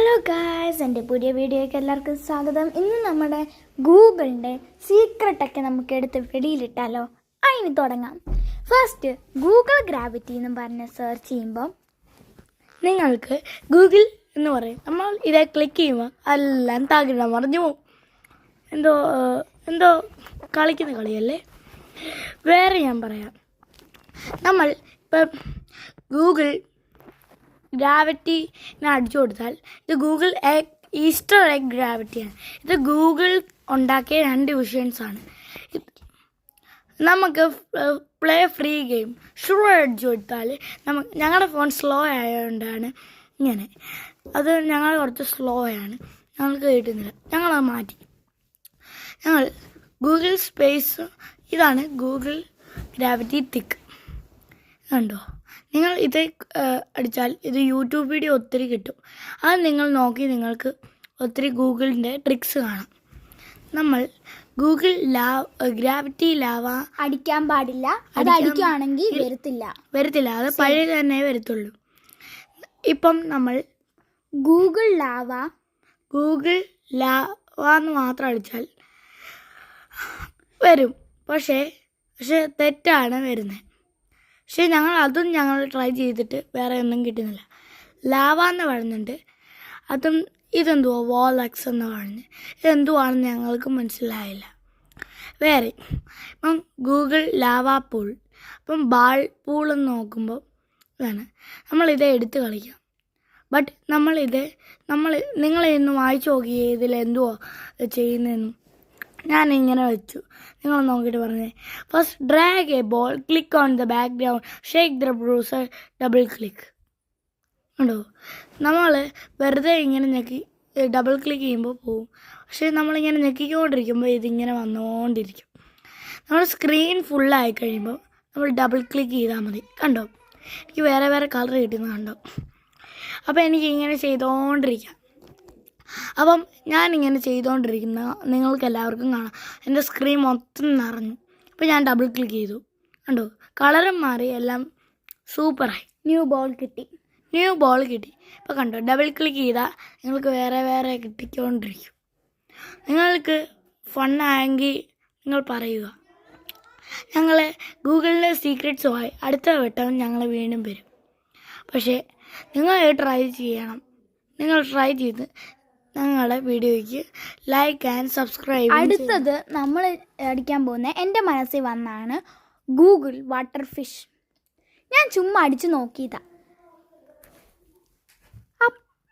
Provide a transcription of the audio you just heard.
Hello guys, എൻ്റെ പുതിയ വീഡിയോയ്ക്ക് എല്ലാവർക്കും സ്വാഗതം. ഇന്ന് നമ്മുടെ ഗൂഗിളിൻ്റെ സീക്രട്ടൊക്കെ നമുക്ക് എടുത്ത് വെടിയിലിട്ടാലോ? അതിന് തുടങ്ങാം. ഫസ്റ്റ് ഗൂഗിൾ ഗ്രാവിറ്റി എന്ന് പറഞ്ഞ് സെർച്ച് ചെയ്യുമ്പോൾ നിങ്ങൾക്ക് ഗൂഗിൾ എന്ന് പറയും. നമ്മൾ ഇതേ ക്ലിക്ക് ചെയ്യുമ്പോൾ എല്ലാം താകിടം മറിഞ്ഞു പോകും. എന്തോ കളിക്കുന്ന കളിയല്ലേ. വേറെ ഞാൻ പറയാം. നമ്മൾ ഇപ്പം ഗൂഗിൾ ഗ്രാവിറ്റിനെ അടിച്ചു കൊടുത്താൽ ഇത് ഗൂഗിൾ ഈസ്റ്റർ എഗ് ഗ്രാവിറ്റിയാണ്. ഇത് ഗൂഗിൾ ഉണ്ടാക്കിയ 2 വിഷൻസാണ്. നമുക്ക് പ്ലേ ഫ്രീ ഗെയിം ഷുർ അടിച്ചു കൊടുത്താൽ ഞങ്ങളുടെ ഫോൺ സ്ലോ ആയതുകൊണ്ടാണ് ഇങ്ങനെ. അത് ഞങ്ങൾ കുറച്ച് സ്ലോ ആണ്, ഞങ്ങൾക്ക് കിട്ടുന്നില്ല. ഞങ്ങളത് മാറ്റി. ഞങ്ങൾ ഗൂഗിൾ സ്പേസ്, ഇതാണ് ഗൂഗിൾ ഗ്രാവിറ്റി തിക്ക്. കണ്ടോ? നിങ്ങൾ ഇത് അടിച്ചാൽ ഇത് യൂട്യൂബ് വീഡിയോ ഒത്തിരി കിട്ടും. അത് നിങ്ങൾ നോക്കി നിങ്ങൾക്ക് ഒത്തിരി ഗൂഗിളിൻ്റെ ട്രിക്സ് കാണാം. നമ്മൾ ഗൂഗിൾ ഗ്രാവിറ്റി ലാവ അടിക്കാൻ പാടില്ല. അത് അടിക്കുകയാണെങ്കിൽ വരത്തില്ല. അത് പഴയ തന്നെ വരത്തുള്ളൂ. ഇപ്പം നമ്മൾ ഗൂഗിൾ ലാവ എന്ന് മാത്രം അടിച്ചാൽ വരും. പക്ഷേ തെറ്റാണ് വരുന്നത്. പക്ഷേ ഞങ്ങൾ ട്രൈ ചെയ്തിട്ട് വേറെ ഒന്നും കിട്ടുന്നില്ല. ലാവ എന്ന് പറയുന്നുണ്ട്. അതും ഇതെന്തുവാ വോളക്സ് എന്ന് പറഞ്ഞ് ഇതെന്തുവാണെന്ന് ഞങ്ങൾക്ക് മനസ്സിലായില്ല. വേറെ ഇപ്പം ഗൂഗിൾ ലാവ പൂൾ, അപ്പം ബാൾ പൂളെന്ന് നോക്കുമ്പോൾ ഇതാണ്. നമ്മളിത് എടുത്ത് കളിക്കാം. ബട്ട് നിങ്ങളിന്ന് വായിച്ചു നോക്കിയേ ഇതിലെന്തുവാ ചെയ്യുന്നതെന്നും. ഞാനിങ്ങനെ വെച്ചു. നിങ്ങൾ നോക്കിയിട്ട് പറഞ്ഞേ. First drag A ball, click on the background, shake the browser, double click. ഉണ്ടോ? നമ്മൾ വെറുതെ ഇങ്ങനെ ഞെക്കി ഡബിൾ ക്ലിക്ക് ചെയ്യുമ്പോൾ പോവും. പക്ഷേ നമ്മളിങ്ങനെ ഞെക്കിക്കൊണ്ടിരിക്കുമ്പോൾ ഇതിങ്ങനെ വന്നുകൊണ്ടിരിക്കും. നമ്മൾ സ്ക്രീൻ ഫുള്ളായി കഴിയുമ്പോൾ നമ്മൾ ഡബിൾ ക്ലിക്ക് ചെയ്താൽ മതി. കണ്ടോ? എനിക്ക് വേറെ കളർ കിട്ടുന്നത് കണ്ടോ? അപ്പോൾ എനിക്കിങ്ങനെ ചെയ്തുകൊണ്ടിരിക്കാം. അപ്പം ഞാനിങ്ങനെ ചെയ്തുകൊണ്ടിരിക്കുന്ന നിങ്ങൾക്ക് എല്ലാവർക്കും കാണാം. എൻ്റെ സ്ക്രീൻ മൊത്തം നിറഞ്ഞു. അപ്പോൾ ഞാൻ ഡബിൾ ക്ലിക്ക് ചെയ്തു. കണ്ടോ? കളറും മാറി, എല്ലാം സൂപ്പറായി. ന്യൂ ബോൾ കിട്ടി. ഇപ്പോൾ കണ്ടോ? ഡബിൾ ക്ലിക്ക് ചെയ്താൽ നിങ്ങൾക്ക് വേറെ കിട്ടിക്കൊണ്ടിരിക്കും. നിങ്ങൾക്ക് ഫണ്ണായെങ്കിൽ നിങ്ങൾ പറയുക. ഞങ്ങൾ ഗൂഗിളിലെ സീക്രട്സുമായി അടുത്ത വട്ടം ഞങ്ങൾ വീണ്ടും വരും. പക്ഷേ നിങ്ങൾ ട്രൈ ചെയ്യണം. നിങ്ങൾ ട്രൈ ചെയ്ത് ഞങ്ങളുടെ വീഡിയോയ്ക്ക് ലൈക്ക് ആൻഡ് സബ്സ്ക്രൈബ്. അടുത്തത് നമ്മൾ അടിക്കാൻ പോകുന്ന എൻ്റെ മനസ്സിൽ വന്നാണ് ഗൂഗിൾ വാട്ടർ ഫിഷ്. ഞാൻ ചുമ്മാ അടിച്ച് നോക്കിയതാണ്.